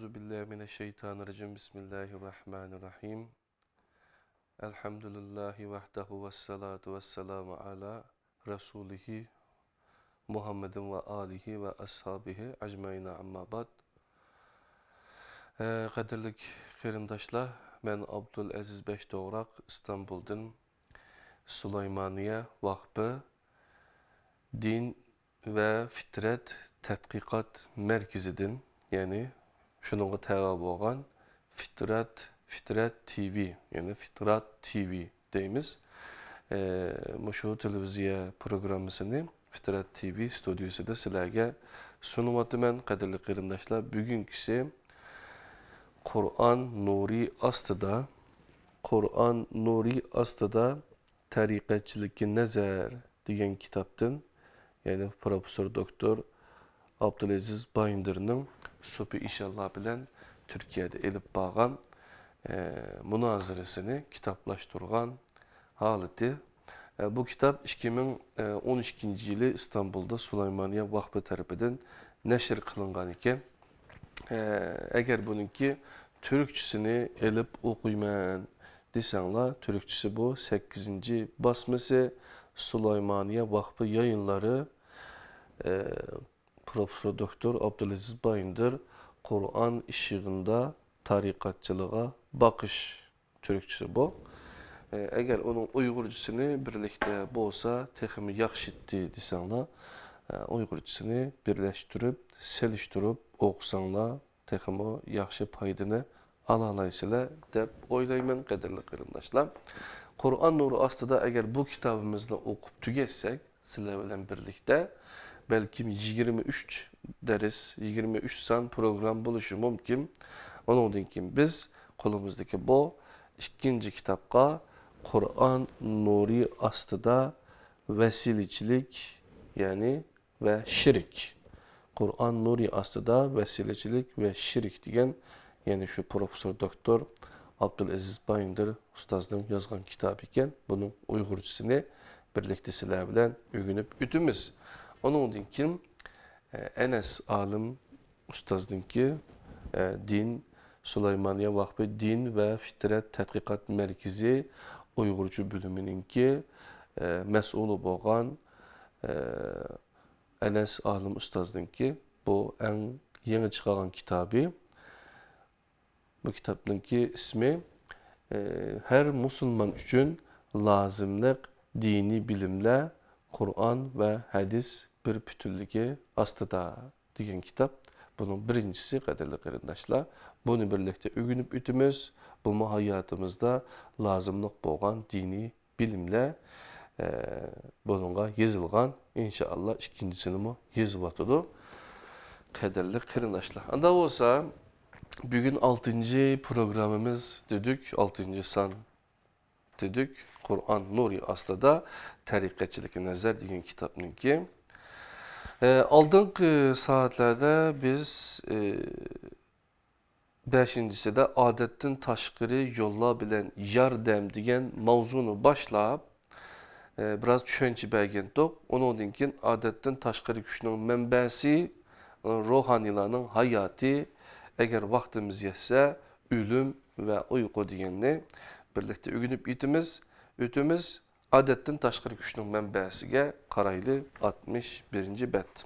Euzubillahimineşşeytanirracim. Bismillahirrahmanirrahim. Elhamdülillahi vahdehu ve salatu ve selamu ala Resulihi Muhammedin ve alihi ve ashabihi ecmaîne amma ba'd. Qadirlik qarindaşlar, ben Abdülaziz Beşdoğrak, İstanbul'dan Süleymaniye Vakfı Din ve Fitret Tədqiqat Merkezi'den, yani şununla təqab olğan Fitret TV, yani Fitrat TV deyimiz. Şu televiziya programısını Fitrat TV stüdyosunda sizlərə sunumatı mən, qadirli qarindaşlar. Bugünküsü Kur'an Nuri astıda Tariqatçılıkı Nəzər degan kitaptan, yani Profesör Doktor Abdülaziz Bayındır'ın so'pi inşallah bilen Türkiye'de elip bağan münazirasını kitaplaştırgan haleti. Bu kitap 2012 yılı İstanbul'da Süleymaniye Vakfı tarafından neşir kılıngan iken, eğer bununki Türkçesini elip okuyman desenla, Türkçesi bu 8. basması Süleymaniye Vakfı yayınları, Profesör Doktor Abdülaziz Bayındır Kur'an ışığında tarikatçılığa bakış, Türkçesi bu. Eğer onun Uygurcasını birlikte bolsa teximi yaxşitdi desenla, Uygurcasını birleştirip, seliştirip okusanla teximi yaxşı paydını alaysılar deb oylayman, qadirli qarindaşlar. Kur'an nuru astıda eğer bu kitabımızla okup tüketsek sizler bilen birlikte, belki 23 ders, 23 san program buluşu mümkün. Onun için biz kolumuzdaki bu ikinci kitapka Kur'an nuri astıda vesilecilik, yani ve şirik. Kur'an nuri astıda vesilecilik ve şirik diyen, yani şu Profesör Doktor Abdülaziz Bayındır ustazlığın yazgan kitabı iken, bunun Uygurcasını birlikte sizler bilen öğünüp ütümüz. Onun için Enes Alim ustazdınki Din Süleymaniye Vakfı Din ve Fitret Tədqiqat Merkezi Uygurcu bölümününki məsul bolğan Enes Alim ustazdınki bu en yeni çıkan kitabı. Bu kitabınki ismi her Müslüman üçün lazımlık dini bilimle Kur'an ve hadis bir bütünlüğü astıda degan kitap. Bunun birincisi, qadirli qarindaşlar. Bunu birlikte öğünüp ütümüz, bu hayatımızda lazımlık bolğan dini bilimle bununla yazılgan. İnşallah ikincisini yazıp atıdı. Qadirli qarindaşlar. Anda olsa bugün 6. programımız dedik, 6. san dedik. Kur'an Nuri astıda Tariqatçılıkı Nəzər degan kitabınınki. Aldığım saatlerde biz 5'incisi de adetten taşqiri yolla bilen yardem degan mavzunu başlayıp biraz düşünce belgendik. Onun için adetten taşqiri güçünün mənbəsi, ruhanilerin hayatı, eğer vaktimiz yetse ölüm ve uyku deganni birlikte öğünüp ütümüz adetten taşqiri güçünün mənbəsiga qaraylı 61. bət.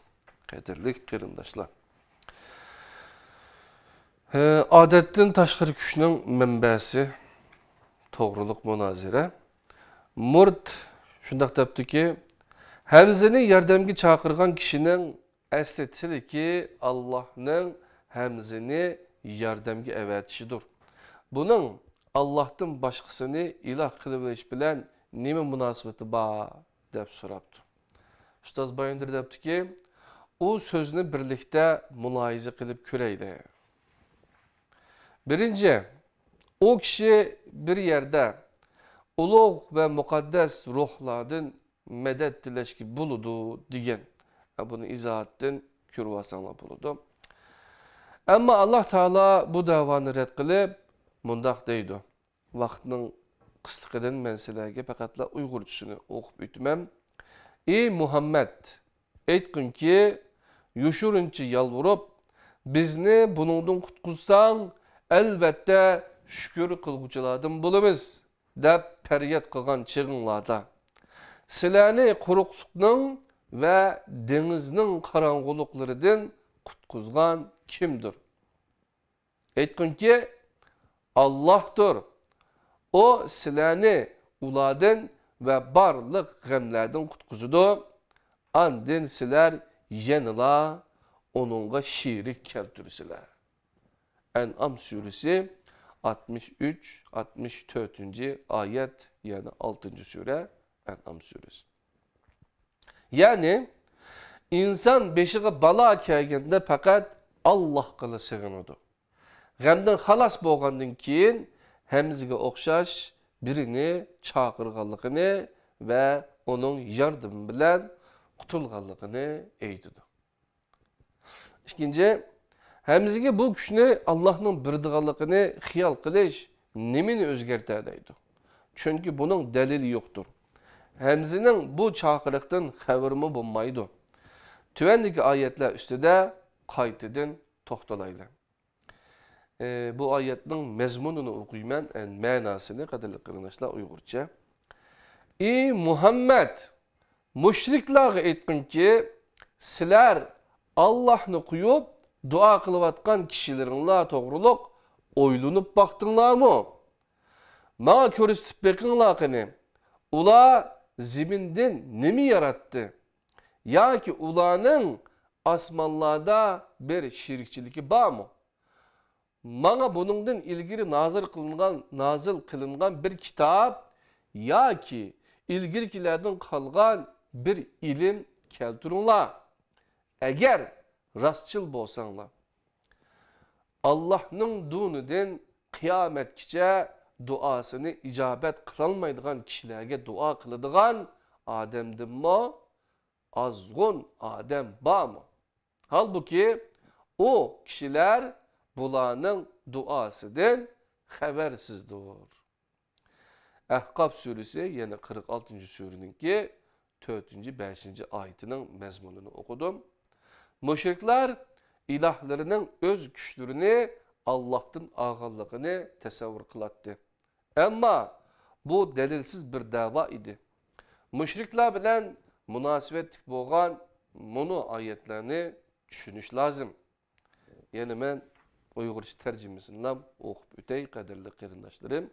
Qadirli qarindaşlar. Adetten taşqiri güçünün mənbəsi toğruluq münazirə. Murd şundaq depdi ki, Həmzini yardımga çağırgan kişinin əsli ki Allah'ın Həmzini yardımga əvətişidir. Bunun Allah'tan başqasını ilah qılıb bilen nime münasebeti ba deb soraptı. Ustaz Bayındır depdi ki, o sözünü birlikte mülayize kılıp köreyli. Birinci, o kişi bir yerde uluq ve mukaddes ruhladın medet dileşki buludu diyen. Bunu izah ettin, kürvasanla buludu. Ama Allah Teala bu davanı red kılıp mundaq deydi. Vaxtının qıstıqıdan mən sizlərə fəqətlə Uygurcasını oxub ütməm. Ey Muhammed, aytqın ki, yuşurunçı yalvarıp bizni bunundan kutkusan, elbette şükür kılgıcılardan bulumuz, dep feryat kılgan çığınlarda. Sizlerni quruqluqning ve denizning qarang'uliqlaridan kutquzgan kimdir? Aytqinki, Allah'tır. O sizlerni ulardan ve barliq g'amlardan kutquzudu. Andin sizler yanıla onunla şirik keltirsizler. En'am suresi 63-64. ayet, yani 6. sure En'am suresi. Yani insan beşiğe bala kelgende fakat Allah qılı sığınudu. G'amdan xalas bolgandan keyin hemizge okşaş birini çağırganlıqını ve onun yardımı bilen qutulganlıqını eydidu. İkinci, hemizge bu güçünü Allah'ın birdiganlıqını xiyal qilish nimini özgerterdeydi. Çünkü bunun delili yoktur. Hemzinin bu çağırıqdan xabarımı bulmaydı. Tüvendeki ayetler üstüde kayıtıdın toxtalaylı. Bu ayetin mezmununu okuyman, manasını kadarlık kılınışla Uygurca. Ey Muhammed, müşrikler etkin ki, sizler Allah'ını kuyup, dua kılıvatkan kişilerinle doğruluk oylunup baktınlar mı? Ma körüstüp bekinler ki, ula ziminden ne mi yarattı? Ya ki ulanın asmanlarda bir şirkçiliki var mı? Bana bunundan ilgili nazil kılıngan bir kitap ya ki ilgilikilerden kalgan bir ilim keltirinler. Eğer rastçıl bolsanlar. Allah'ın duninden kıyametkice duasını icabet kılmaydıgan kişilerge dua kılıdıgan Adem'dim mi? Azgun Adem ba mı? Halbuki o kişiler bulanın duasıdan habersizdir. Ahqaf suresi, yani 46. surenin ki 4. 5. ayetinin mezmununu okudum. Müşrikler ilahlarının öz güçlerini Allah'tan ağırlığını tasavvur kılattı. Ama bu delilsiz bir dava idi. Müşrikler bilen münasebetlik bolgan bunu ayetlerini düşünüş lazım. Yani ben Uygurca tercümesinden okup ötey kaderli kırındaşlarım.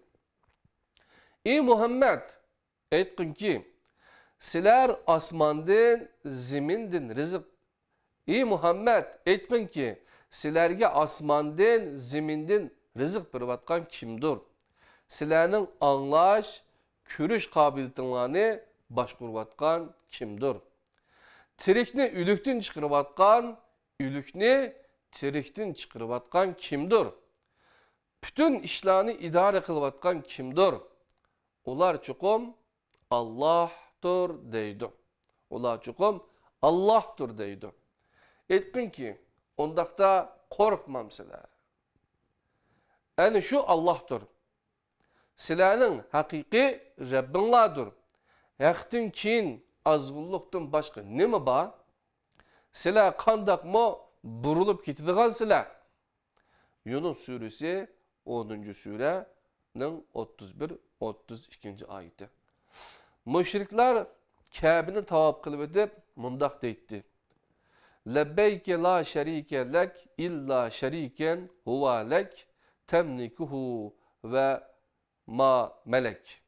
Ey Muhammed, aytqin ki, sizler asmandan, zimindin rızık. Ey Muhammed, aytqin ki, sizlerge asmandan, zimindin rızık bervatkan kimdir? Sizlerning anlaş, körüş kabiliyetinlerini başkurvatkan kimdir? Tirikni ülükten çıkarıvatkan, ülükni tirikten çıkarıvatkan kimdir? Bütün işlerini idare kılıvatkan kimdir? Ular çukum Allah'tır deydi. Ular çukum Allah'tır deydi. Etkin ki, ondakta korkmam sizler. Yani şu Allah'tır. Sizlerinin hakiki Rabbinlardır. Yaktin kin azgınlıktan başka ne mi ba? Sizler kandak mı burulup gittiğin sizler? Yunus suresi 10. surenin 31-32. ayeti. Müşrikler Kabe'ni tavaf kılıp edip mundak deytti. Lebbeyke la şerike lek illa şeriken huva lek temnikuhu ve ma melek.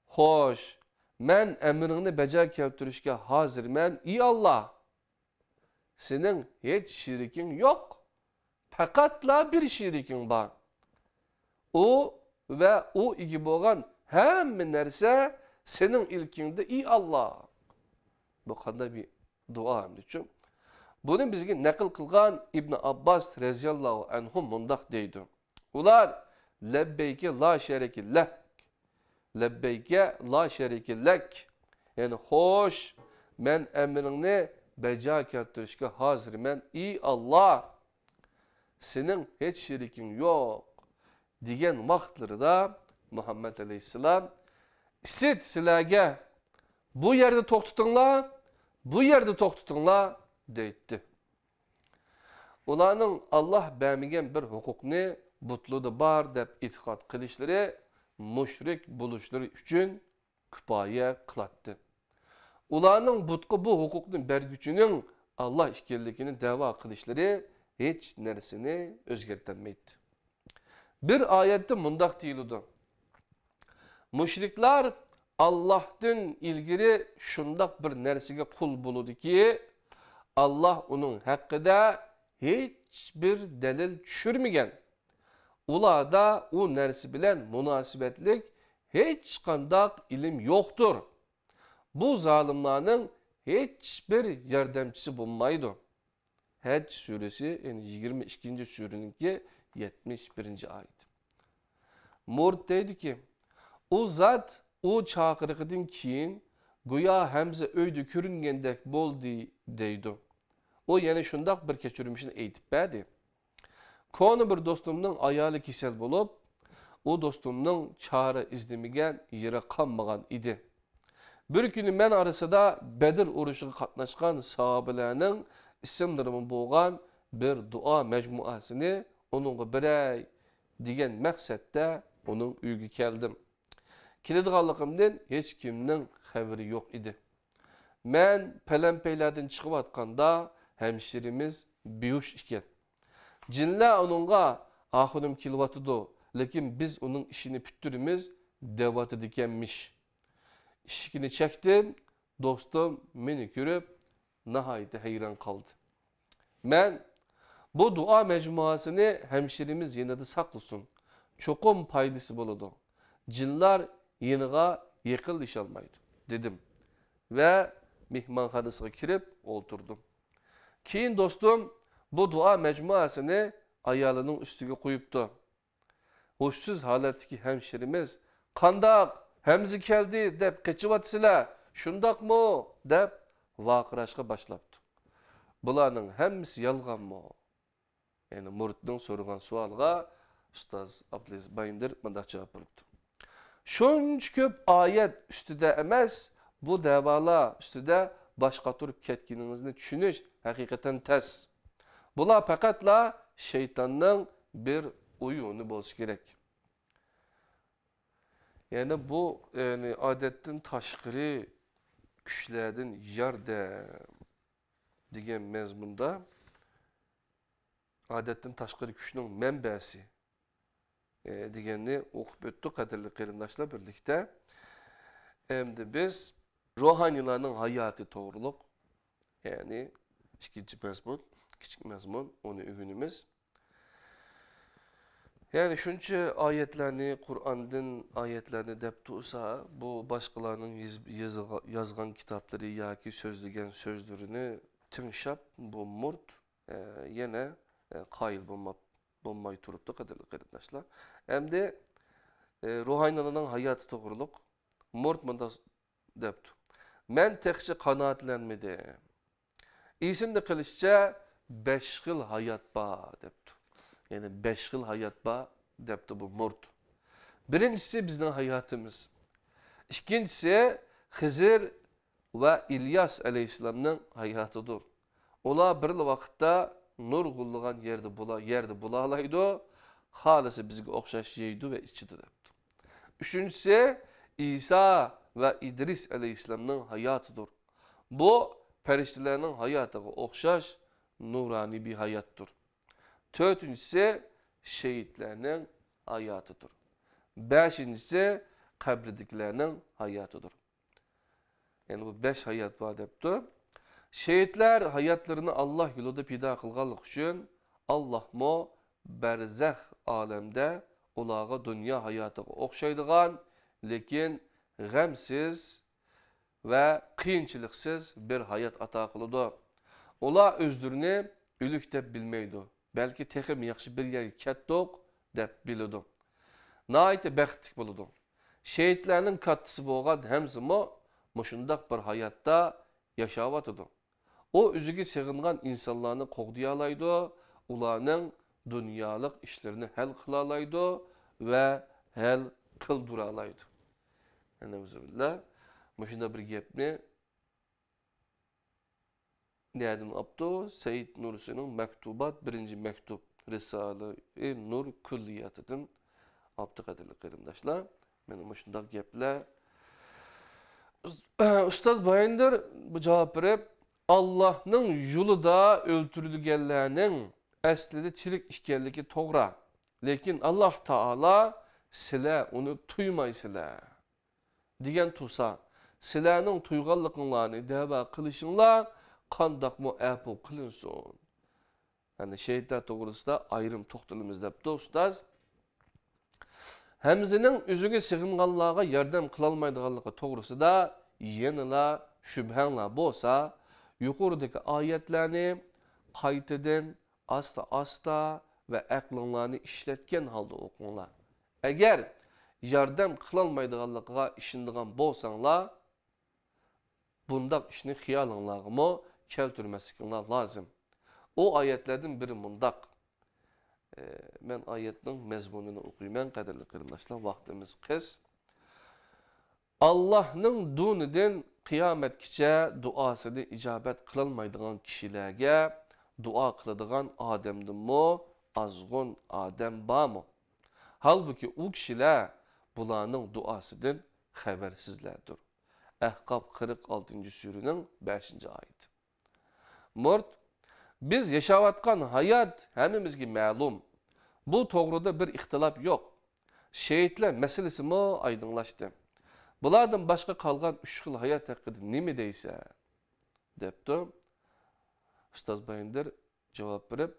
Hoş, men emrini becer keltirişke hazır men. İyi Allah, senin hiç şirikin yok. Fakatla bir şirikin var. O ve o gibi olan hem nerse senin ilkinde iyi Allah. Bu kadar bir dua için. Bunu bizge nakil kılgan İbn Abbas reziyallahu anhum mundak deydi. Ular lebbeyke la şerike lek. Lebbeyke la şerike lek. Yani hoş, men emrini beca keltirişke hazır men. İyi Allah, senin hiç şirikin yok diyen vaktleri da Muhammed Aleyhisselam sit silage bu yerde tok tutunla, bu yerde tok tutunla deytti. Ularning Allah bermagan bir huquqni butluda bar deb e'tiqod qilishlari mushrik bo'lishlari uchun kifoya qiladi. Ularning butqa bu huquqni berguchining Allah ekanligini da'vo qilishlari hech narsani o'zgartirmaydi. Bir oyatda mundaq deyiladi. Müşrikler Allah'tan ilgili şundaq bir narsaga qul bo'ludiki, Allah onun haqqida hiçbir delil tushirmagan. Ularda o narsa bilan munosabatlik hech qandaq ilm yo'qdir. Bu zalimlarning hech bir yordamchisi bo'lmaydi. Hecc suresi yani 22. sureninki 71. ayet. Murd deydi ki, o zat o çağırıqdan keyin goya Hamza öyde ko'ringendek bo'ldi deydi. O yana shundaq bir kechirmishini aytib berdi. Konu bir do'stimning ayoli kasal bo'lib, o do'stimning chora izlamagan yeri qolmagan edi. Bir kuni men arasida Bedir urushiga qatnashgan sahobalarning ismlari bo'lgan bir duo majmuasini onunga beray degan maqsadda onun uyiga keldim. Keladiganligimdan hech kimning xabari yo'q edi. Men palanpaylardan chiqib atqanda hemşirimiz biyush ekan. Jinlar onunga "Axunim kelyapti, lekin biz onun ishini bitirimiz" deyapti ekanmish. Ishikini chekdim, do'stim meni ko'rib nihoyat hayron qoldi. Men bu duo majmuasini hemşirimiz yanında saqlasin. Cho'qim foydasi bo'ladi. Jinlar yeniga yaqinlasholmaydi dedim ve mehmonxonasiga kirib o'tirdim. Keyin do'stim bu duo majmuasini ayolining ustiga qo'yibdi. Hoşsuz holatdagi hemşirimiz "Qandaq Hamza keldi deb qichivatsizlar, shundaqmi?" deb vaqirashga boshlabdi. Bularning hammasi yolg'onmi? Yani Muridning so'ragan savoliga ustoz Abdulaziz Bayindir bunday javob beribdi. Shuncha ko'p oyat ustida emas, bu da'volar ustida boshqa turib ketganingizni tushunish haqiqatan tez. Bular faqatla shaytonning bir o'yini bo'lsa kerak. Yani bu odatdan tashqari kuchlardan yordam degan mazmunda odatdan tashqari kuchning manbasi deganni o'qib o'tdik qadrli qarindoshlar birlikda. Endi biz ruhoniylarning hayoti to'g'riliq, ya'ni ikkinchi mazmun, kichik mazmun, uni o'rganamiz. Yani shuncha oyatlarni, Qur'ondan oyatlarni deb tursa, bu boshqalarning yozgan kitoblari yoki so'zlagan so'zlarini tinglab, bu murd yana qoyil bo'lmay turibdi qadrli qarindoshlar. Endi ruhoniylarning hayoti to'g'riliq murd bunda debdi. Men texchi qanoatlanmadim. Esimde qilishcha 5 xil hayot bor debdi. Yani 5 xil hayot bor debdi bu murd. Birincisi bizning hayotimiz. İkincisi Xizr ve İlyas aleyhisselamның hayotidir. Ular bir vaqtda nurg'ulg'an yerda bo'lalaydi, xolisi bizga o'xshash yeydi ve ichidi debdi. Üçüncüsü İsa ve İdris aleyhisselamның hayotidir. Bu farishtalarning hayotiga o'xshash nurani bir hayotdir. Dördüncüsü şehitlerinin hayatıdır. Beşincisi kabridekilerinin hayatıdır. Yani bu 5 hayat var depti. Şehitler hayatlarını Allah yolunda pida kılganlık için Allah mo berzah alemde olağa dünya hayatıga okşaydıgan, lekin gamsiz ve kıyınçılıksız bir hayat ata kılıdı. Ola özlerini ölük dep bilmeydi. Belki texim yaxşı bir yer ketdik dep bilidi. Nayte baxtlik bo'ladi. Şehitlerinin katısı bo'lgan Hamzamo mushundaq bir hayotda yashayotidir. O o'ziga sig'ingan insonlarni qo'g'diy olaydi, ularning dunyolik ishlarini hal qila olaydi va hal qildira olaydi. Ana o'zillah mushunda bir gapni Nereden apto? Seyyid Nursi'nin Mektubat 1. mektup Risale-i Nur Külliyatı'dan aptı kadirli kıyımdaşlar. Benim şundak gepler. Ustaz Bayındır bu cevap verip Allah'ın yolunda öldürülgenlerinin aslida çirik işkenligi toğra. Lekin Allah Taala sile onu tuymaysılar. Digen tusa, silenin tuygallıklarını deva kılışınlar, kandak mı əpu kılınsın. Yani şehitler doğrusunda ayrım toxtalımız depti ustaz. Hemzinin üzüge sığınganlığa yardım kılalmaydıganlığı doğrusunda yenila şübhanla bolsa, yukarıdaki ayetlerini kayıtıdın asta ve aklınlarını işletken halde okunlar. Eğer yardım kılalmaydıganlığa işindiğen bolsanlar, bundak işini hiyalınlarımı keltürmesikinler lazım. O ayetlerden biri mundak. Men ayetin mezmununu okuyman kadarlı kırımdaşlar vaktimiz kız. Allah'ın duninden kıyametkiçe duasını icabet kılınmaydıgan kişilerge dua kılıdıgan ademdin mi, azgın adem ba mı? Halbuki o kişiler bulanın duasıdın habersizlerdir. Ahqab 46. sürünün 5. ayeti. Murt, biz yaşavatkan hayat hemimizge ma'lum. Bu doğruda bir ihtilaf yok. Şehitler meselesi mi aydınlaştı. Bulardan başka kalgan 3 yıl hayat hakkında nemi deyse depti. Ustaz Bayındır cevap verip,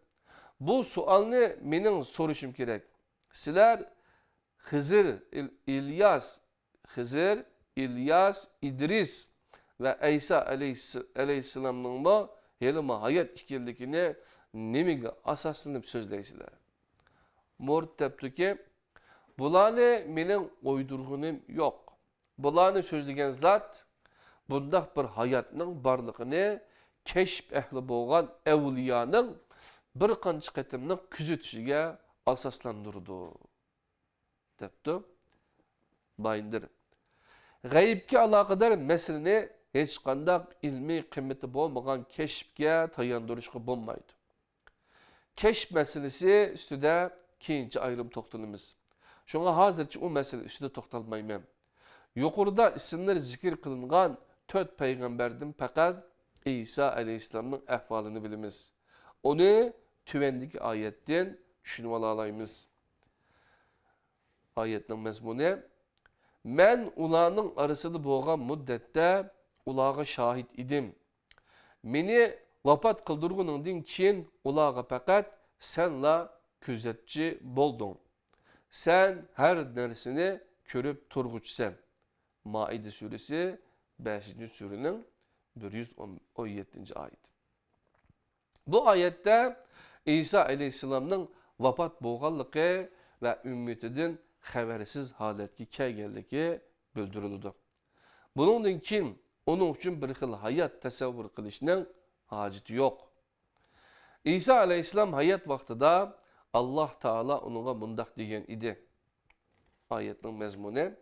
bu sualni mening soruşum gerek. Sizler Hızır, İlyas, İdris ve İsa aleyhisselamның mı helima hayat işkellikini nemiga asaslanıp sözleysizler. Mort depti ki, bularni mening uydurğunum yok. Bularni sözlegen zat bundaq bir hayatның barlığını keşf ehli bolgan evliyanın bir qancha qatimning kuzatishiga asoslandırdı. Depti. Bayındır. G'aybga aloqador meseleni hech qanday ilmiy qiymati bo'lmagan keşfga tayandırishga bo'lmaydi. Keşf meselesi üstüde keyinchi ayrım to'xtalamiz. Şuna hozircha o mesele üstüde to'xtalmayman. Yuqorida isimler zikir qilingan 4 payg'ambardan faqat İsa aleyhisselamның ahvolini bilamiz. Onu tüvendeki ayetden tushunib olaymiz. Ayetning mazmuni: men ularning arasida bo'lgan muddatda ularga shahid edim. Meni vafot qildirguningdan keyin ularga faqat senla kuzatchi bo'lding. Sen her narsani ko'rib turg'uchisan. Maide suresi 5. surenin 117. ayet. Bu ayette İsa aleyhisselamның vafot bo'lganligi ve ümmetinden habersiz haletki kelganligi bildirildi. Buningdan keyin onun uchun bir xil hayot tasavvur qilishning hojati yo'q. İsa aleyhisselam hayat vaqtida Allah Taala onunğa mundaq degan edi. Ayetning mazmuni: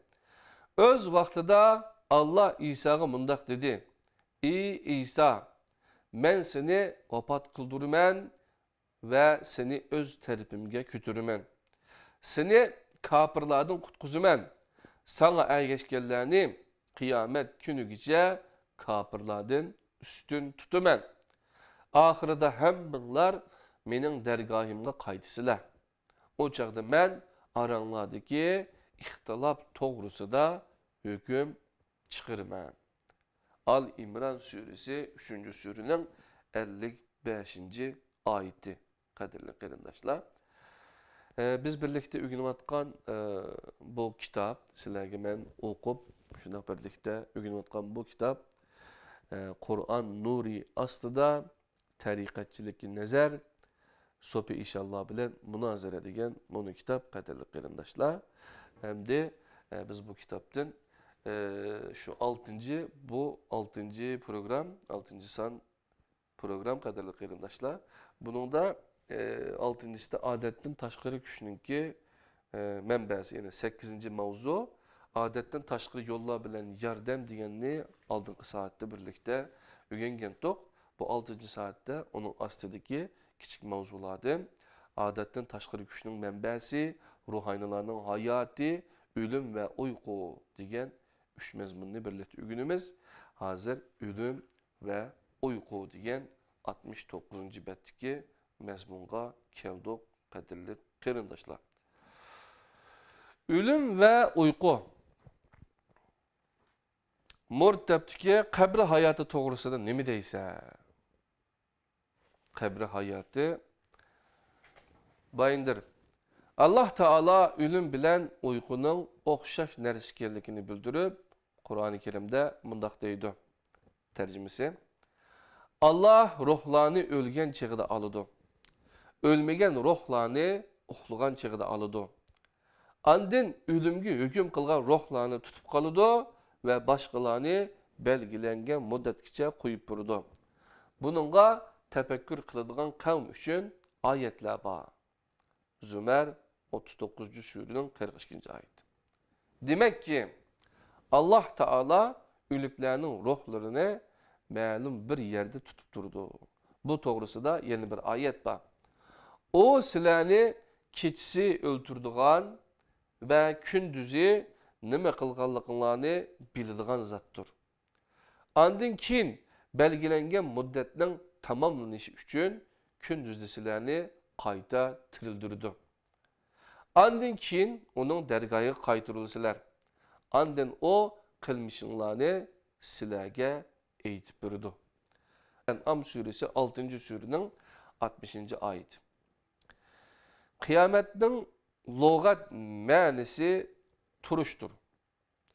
öz vaqtida Allah İsa'ga mundaq dedi. Ey İsa, men seni vafot qildiraman ve seni öz tarafimga ko'tiraman. Seni kapırlardan kutkuzumen, sana ergeçkenlerini kıyamet günügice kapırlardan üstün tutumen. Ahirede hemminlar mening dergahimga qaytısılar. O çağda men aranlardaki ihtilaf toğrusida hüküm çıkırman. Al İmran suresi 3. surenin 55. ayeti. Kadirli kırındaşlar. Biz birlikte öğreniyotgan bu kitap, sizlerge men okup, şuna birlikte öğreniyotgan bu kitap Kur'an Nuri aslida tariqatçılık nazar sopi inşallah bilen münazara degan bunu kitap kadirli kırındaşlar. Hem de biz bu kitaptan şu 6. program, 6. san program kadirli kırındaşlar. Bunun da 6. adetten taşqarı küşününki mənbəsi, yani 8. mavzu adetten taşqarı yollar bilen yardım deganni aldınqı saatte birlikte öğrengendik. Bu 6. saatte onun astidagi kichik mavzulardan odatdan tashqari kuchning manbasi, ruhanilarning hayoti, o'lim va uyqu degan 3 mazmunni birlikda o'rganamiz. Hozir o'lim va uyqu degan 69-betdagi mazmunga keldik, qadrli qarindoshlar. Ölüm ve uyku. Murtabdiki kabri hayatı toğrusunda nemi deyse? Kabri hayatı bayındır. Allah Teala ölüm bilen uykunun oxşaş nersikellikini bildirip Kur'an-ı Kerim'de mundaq deydi. Tercümesi. Allah ruhlarını ölgen çağıda alıdı. Ölmegen ruhlarını uxlugan çağıda alıdı. Andın ölümgü hüküm kılgan ruhlarını tutup kalıdı ve başkalarını belgilengen müddetkice koyup durdu. Bununla tefekkür kılıdığın kavm üçün ayetler var. Zümer 39. Sûrenin 42. ayet. Demek ki Allah Teala ölüklerinin ruhlarını məlum bir yerde tutup durdu. Bu doğrusu da yeni bir ayet var. O siləni keçisi öldürdüğün ve kündüzü nime kılganlıklarını bildiğin zattır. Andın kin belgilengen müddetinin tamamlanışı üçün kündüzlü siləni qayta tirildirdi. Andın kin onun dergahı qaytırılsılar. Andın o kılmışınlarını siləge eğitip birdi. En'am suresi 6. surenin 60. ayet. Kıyametin logat mənisi turuştur.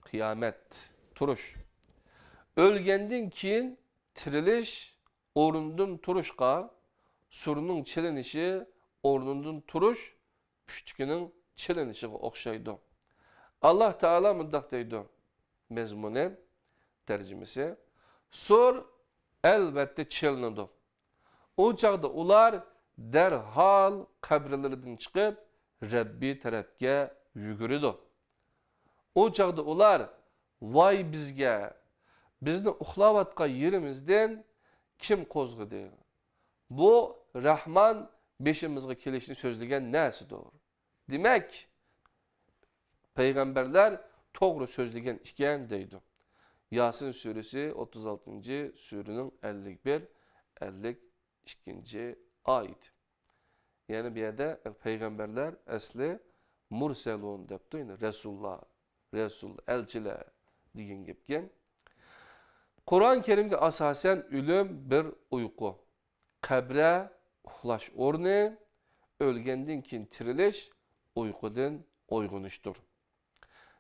Kıyamet, turuş. Ölgendin kin tiriliş, orundun turuşqa, surunun çilinişi, orundun turuş, püştükünün çilinişi okşaydı. Allah Teala mundaq deydi. Mezmuni, tercümesi. Sur elbette çilinidi. O çağda ular derhal kabirlerden çıkıp Rabbi tarafga yuguridi. O çağda ular vay bizge, bizni uxlavatqa yerimizden kim kozgıdı? Bu Rahman beşimizge kelişini sözlegen nesidir? Demek peygamberler doğru sözlegen iken deydi. Yasin suresi 36. surenin 51-52. ayet. Yani bir yerde peygamberler esli murselun depti. Yani Resulullah, Resul, elçiler deyin gepken. Kur'an-ı Kerim'de asasen ölüm bir uyku. Kabre uxlaş ornu, ölgendin kin tiriliş, uykudun oygunuştur.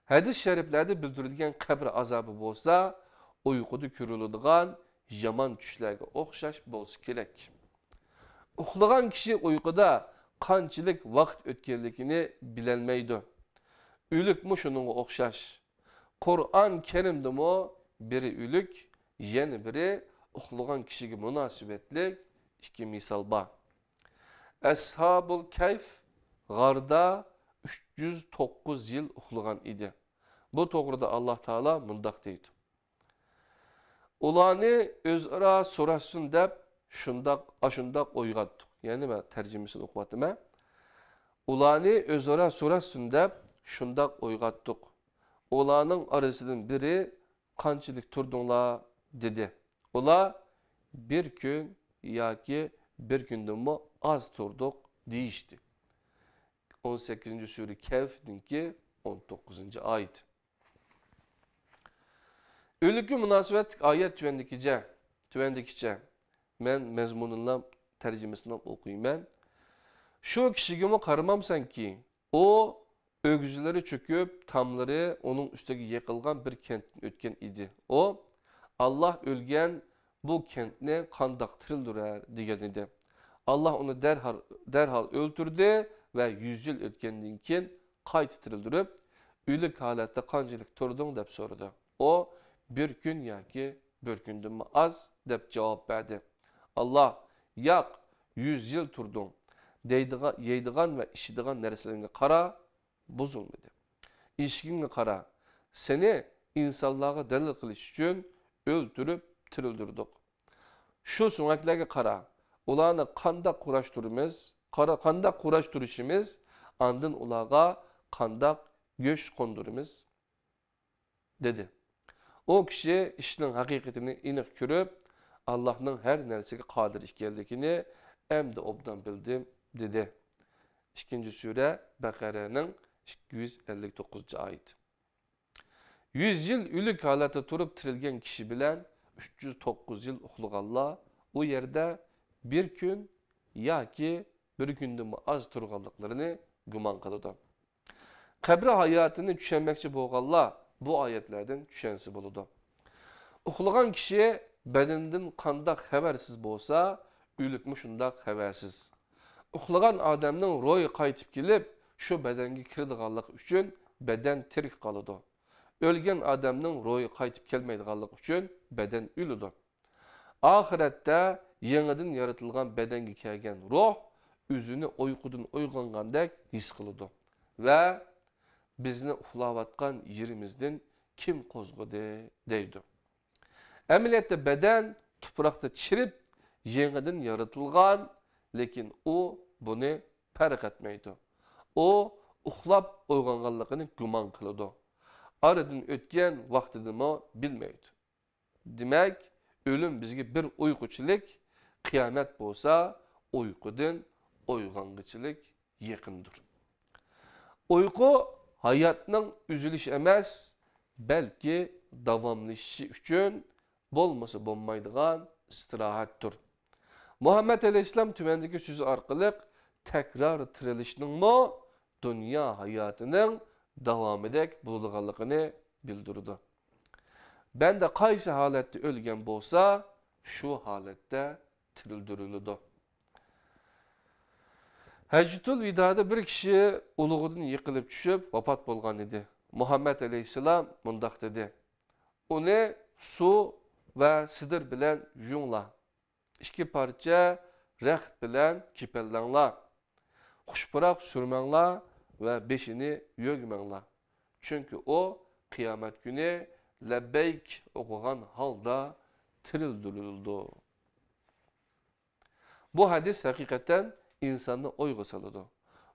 Hadis-i şeriflerde bildirilgen kabr azabı bolsa, uykuda körülüdüğün yaman düşlerge oxşaş bolsa kelek. Uxlagan kişi uykuda qançılık vaqt ötkenlikini bilenmeydi. Ülük mu şununla oxşaş. Kur'an Kerim'de mu biri ülük, yeni biri uxlagan kişiye münasibetli iki misal var. Ashab-ul Keyf garda 309 yıl uxlagan idi. Bu doğruda Allah Teala mundaq deydi. Ulanı özara sorasın dep şundaq oygatdık. Yani ben tercümesini okumadım. Ulanı özara sorasın dep şundaq oygatdık. Ulanın arasının biri qançılık turdunla dedi. Ola bir gün yaki bir günden mi az turduk deyişti. 18. Sure Kehf'ninki 19. ayet. Ölükü münasebet ayet tüvendikice men mezmununla tercümesinden okuyayım ben. Şu kişiye karamam sanki o ögüzleri çöküp tamları onun üstteki yıkılgan bir kentin ötken idi. O Allah ölgen bu kentine kandaktırıldırar diyen idi. Allah onu derhal öldürdü ve 100 yıl ötkenden keyin qaytırıldırıp ölük halatda qancılık turdun dep sordu. O bir gün yaki bir gündün mü az dep cevap verdi. Allah yak 100 yıl turdun. Yeydiğen ve işidiğen neresilerine kara bozulmadı. İşkinle kara. Seni insanlığa delil kılış için öldürüp tirildirdik. Şu sünnetlerge qara. Ularni qandaq quraşdırımız, qandaq quraşdırışımız, andın ulağa qandaq göç qondurumuz dedi. O kişi işinin haqiqatini iniq görüp, Allah'ın her nersege qadir ekanligini emdi obdan bildim dedi. 2. sure Bakara'nın 259. ayet. 100 yıl ülük halata turup tirilgen kişi bilen 309 yıl uxluğalla o yerde bir gün ya ki bir gündün az turğallıklarını güman kılıdı. Kabri hayatını düşenmekçi boğalla bu ayetlerden düşensi buludu. Uxluğan kişi bedeninden qandaq habersiz bolsa, ülükmü şundaq habersiz. Uxluğan adamның royu qaytip gelip, şu bedenge kirdiğallık üçün beden tirik kalıdı. Ölgen adamның royu qaytip kelmeydiğallık üçün beden ülüdü. Ahirette yeniden yaratılgan bedenge kelgen ruh, üzünü uykudan uygangandek his kılıdı. Ve bizni uxlavatkan yerimizden kim kozgudu deydi. Emniyette beden tuprakta çirip yeniden yaratılgan, lekin o bunu fark etmeydi. O uxlap uyganganlıkını güman kılıdı. Aradan ötken vaktidimi bilmeydi. Demek ölüm bizge bir uykuçilik, kıyamet bolsa uykudan uygangıçilik yakındır. Uyku hayatның üzülüş emas, belki davamlışı üçün bolmasa bolmaydigan istirahattir. Muhammed Aleyhisselam tümendeki sözü arkalık tekrar tirilişinin mu dünya hayatının devam edek bulduğanlığını bildirdi. Ben de kaysi halette ölgen bolsa şu halette tirildirildi. Həccatul Vida'da bir kişi uluğundan yıkılıp düşüp vafat bolgan idi. Muhammed Aleyhisselam mundaq dedi. Onu su ve sidir bilen yunla. 2 parça reht bilen kipellanla. Huşpırak sürmenla ve beşini yögmenla. Çünkü o kıyamet günü lebbeyk okugan halda tirildirildi. Bu hadis hakikaten insanı oyga salıdı.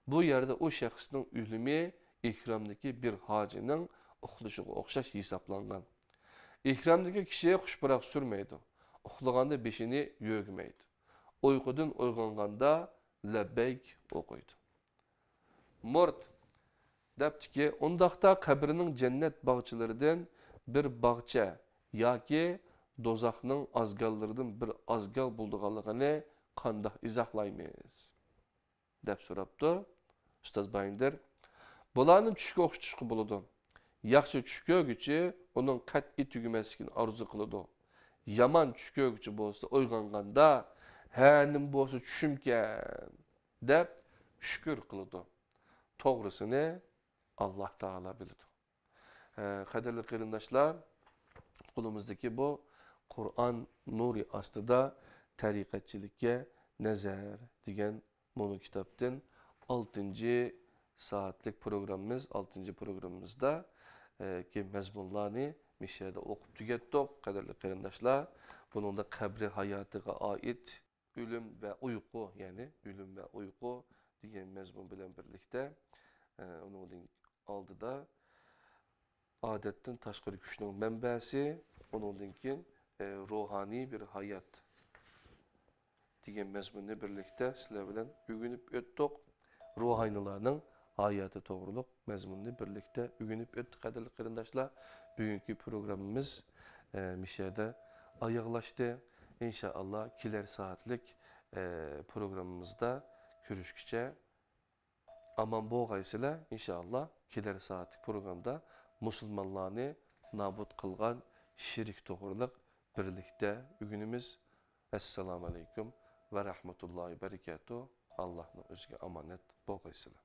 Bu yerde o şahsın ölümü ihramdaki bir hacının uxluşuğa okşaş hesaplangan. İhramdaki kişiye huşpırak sürmeydi. Uxlaganda beşini yögmeydi. Uykudan uyganganda lebbeyk okuydu. Murt depti ki, ondaqda kabrinin cennet bağçılarından bir bağça yoki dozaqның azgallarından bir azgal bulduğanlığını qandaq izahlaymiz deb so'rabdi ustoz Bayındır. Bularning tushga o'xshashqi bo'ladi. Yaxshi tush ko'rguchi uning qat'iy tugamasligini orzu qiladi. Yomon tush ko'rguchi bo'lsa uyg'onganda, "Ha, nim bo'lsa tushimkan" deb shukr qiladi. To'g'risini Alloh taolo biladi. Qadrli qarindoshlar, qo'limizdagi bu Qur'on nuri ostida tariqatchilikka nazar degan mono kitobdan 6. saatlik programımız, 6. programımızda ki mezmunlarını müşahede okup tükettik. Kaderli qarindoshlar, bunun da kabri hayatıga ait ölüm ve uyku, yani ölüm ve uyku degan mezmun bilen birlikte onun aldıda adetten taşqari güçnün mənbəsi, onun keyin ruhani bir hayat degan mezmunla birlikte sizler bilen ögünüp öttik. Ruhanilarning hayatı to'g'riliq mezmunni birlikte ögünüp ötdik. Qadrli qarindoshlar, bugünkü programımız Mişada ayaqlaşdı. İnşallah kiler saatlik programımızda görüşkice aman boğaysılar inşallah kiler saatlik programda Müslümanlarını nabut kılgan şirik to'g'riliq birlikte ögünümüz. Esselamu Aleyküm ve Rahmetullahi Berekatuhu. Allah'ın özge amanet boğaysılar.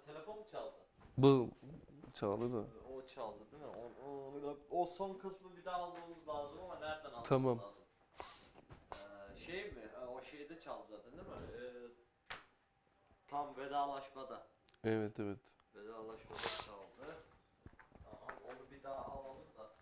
Telefon mu çaldı? Bu çaldı da. O çaldı değil mi? O son kısmı bir daha almamız lazım ama nereden almamız Tamam. lazım? Şey mi? O şeyde çaldı zaten değil mi? Vedalaşmada. Evet, evet. Vedalaşmada kaldı. Tamam, onu bir daha alalım da.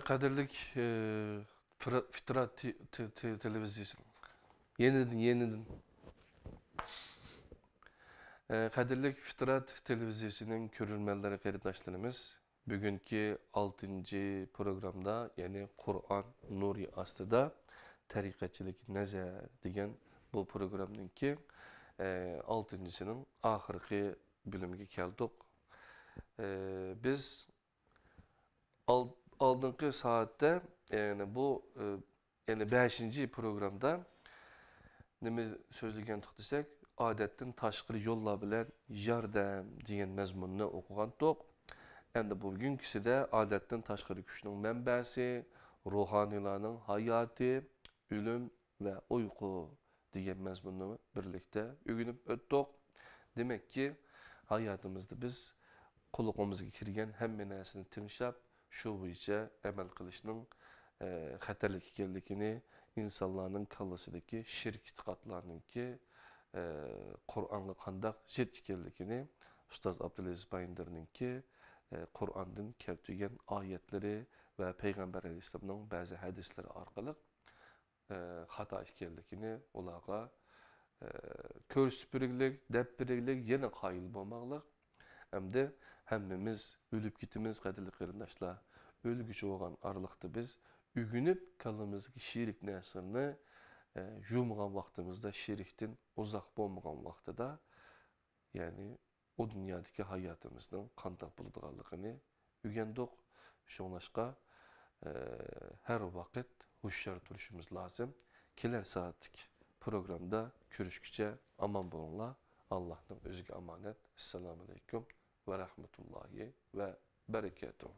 Kadirlik Fitrat televizyon. Yenidin. Kadirlik Fitrat televizyosunun körülmelleri qarindaşlarımız bugünkü 6. programda, yani Kur'an Nuri astıda tariqatçilik nazar degan bu programningki 6-sının ahirki bölümüge keldik. Biz aldığınki saatte, yani bu yani 5. programda nima so'zlagandik desak, odatdan tashqari yo'llar bilan yordam degan mazmunni o'qigandik. Endi bugunkisida odatdan tashqari kuchning manbasi, ruhoniylarning hayoti, o'lim va uyqu degan mazmunni birlikda o'rganib o'tdik. Demakki, hayotimizda biz qulig'imizga kirgan hamma narsani tinglab, shu bo'yicha amal qilishning xatarlik ekanligini, insonlarning kallasidagi shirk e'tiqodlarninki Qur'onga qandaq zid ekanligini, ustoz Abdulaziz Bayindorninki Qur'ondan keltirgan oyatlari va payg'ambar alayhissalomning ba'zi hadislari orqali xato ekanligini ularga ko'rsatib beriglik, deb beriglik, yana qoyil bo'lmoqlik. Hamda hammamiz o'lib ketimiz, qadrli qarindoshlar. O'lgüçü olan aralıkta biz ügünüp kalımızdaki şirik nesini yumğan vaxtımızda şirikten uzak bolmagan vaxtıda, yani o dünyadaki hayatımızın qandaq bulduğanlığını ügendik. Şoňlaşqa her vakit huşyar turuşumuz lazım. Keler saatlik programda görüşkice aman bolunlar. Allah'ın özüge amanet. Esselamu aleyküm ve rahmetullahi ve berekatuhu.